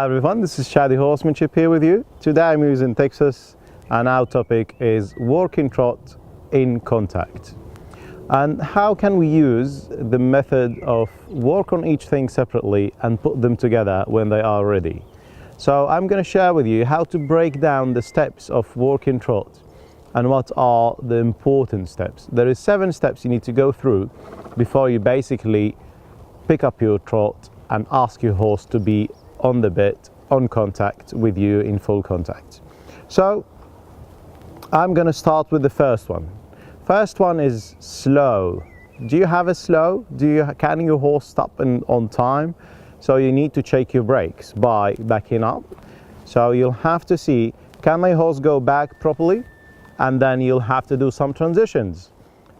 everyone, this is Shadi Horsemanship here with you. Today I'm using Texas and our topic is walking trot in contact. And how can we use the method of work on each thing separately and put them together when they are ready. So I'm going to share with you how to break down the steps of walking trot and what are the important steps. There is 7 steps you need to go through before you basically pick up your trot and ask your horse to be on the bit, on contact with you in full contact. So I'm going to start with the first one. First one is slow. Do you have a slow? Can your horse stop on time? So you need to check your brakes by backing up. So you'll have to see, can my horse go back properly? And then you'll have to do some transitions.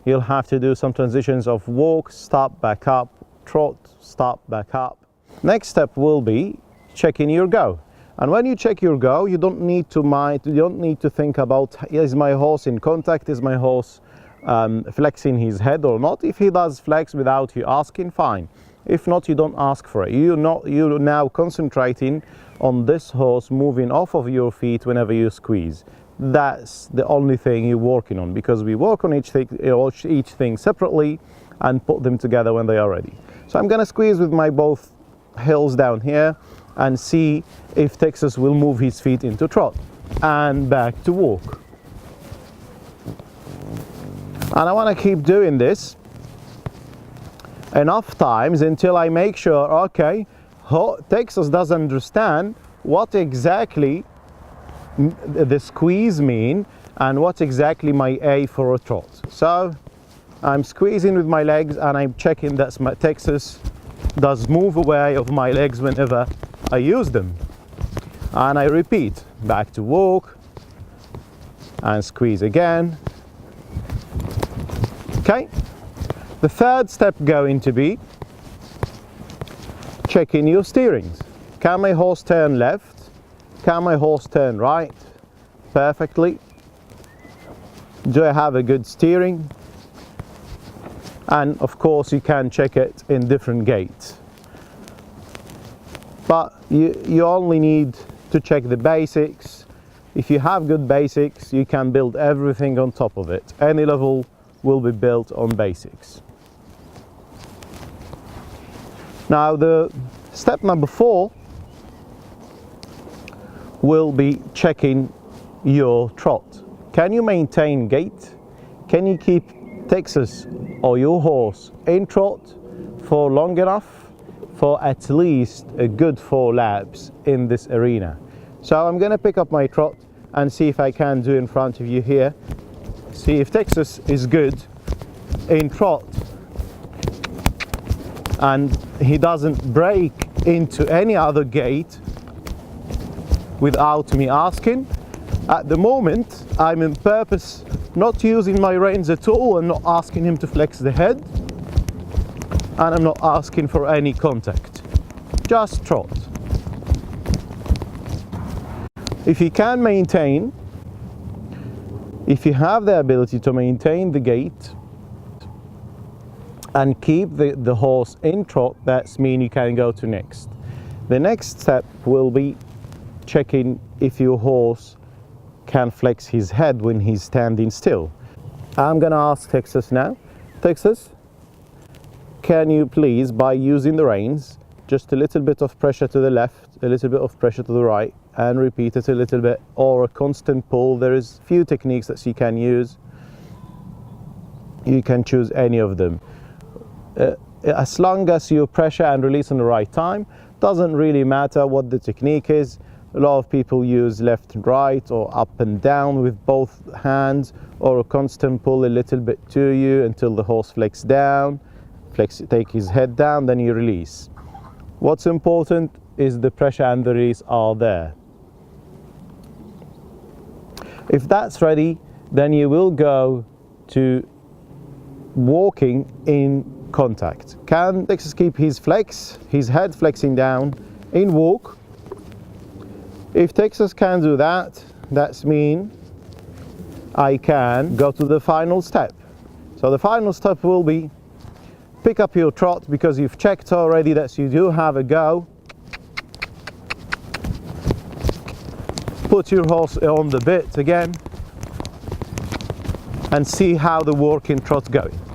You'll have to do some transitions of walk, stop, back up, trot, stop, back up. Next step will be checking your go. And when you check your go, you don't need to think about, is my horse in contact, is my horse flexing his head or not. If he does flex without you asking, fine. If not, you don't ask for it. You're now concentrating on this horse moving off of your feet whenever you squeeze. That's the only thing you're working on, because we work on each thing separately and put them together when they are ready. So I'm going to squeeze with my both heels down here and see if Texas will move his feet into trot and back to walk. And I want to keep doing this enough times until I make sure, okay, Texas does understand what exactly the squeeze mean and what exactly my A for a trot. So I'm squeezing with my legs and I'm checking that my Texas does move away of my legs whenever I use them. And I repeat, back to walk and squeeze again. Okay, the third step going to be checking your steerings. Can my horse turn left? Can my horse turn right? Perfectly. Do I have a good steering? And of course you can check it in different gaits. But you only need to check the basics. If you have good basics, you can build everything on top of it. Any level will be built on basics. Now the step number 4 will be checking your trot. Can you maintain gait? Can you keep Texas or your horse in trot for long enough for at least a good 4 laps in this arena? So I'm going to pick up my trot and see if I can do in front of you here. See if Texas is good in trot and he doesn't break into any other gait without me asking. At the moment I'm in purpose not using my reins at all and not asking him to flex the head, and I'm not asking for any contact, just trot. If you can maintain, if you have the ability to maintain the gait and keep the horse in trot, that's mean you can go to next. The next step will be checking if your horse can flex his head when he's standing still. I'm gonna ask Texas now. Texas, can you please, by using the reins, just a little bit of pressure to the left, a little bit of pressure to the right, and repeat it a little bit, or a constant pull. There is few techniques that you can use. You can choose any of them. As long as you pressure and release on the right time, doesn't really matter what the technique is. A lot of people use left and right or up and down with both hands, or a constant pull a little bit to you until the horse flex down, take his head down, then you release. What's important is the pressure and the release are there. If that's ready, then you will go to walking in contact. Can Texas keep his head flexing down in walk? If Texas can do that, that's mean I can go to the final step. So the final step will be pick up your trot, because you've checked already that you do have a go. put your horse on the bit again and see how the working trot's going.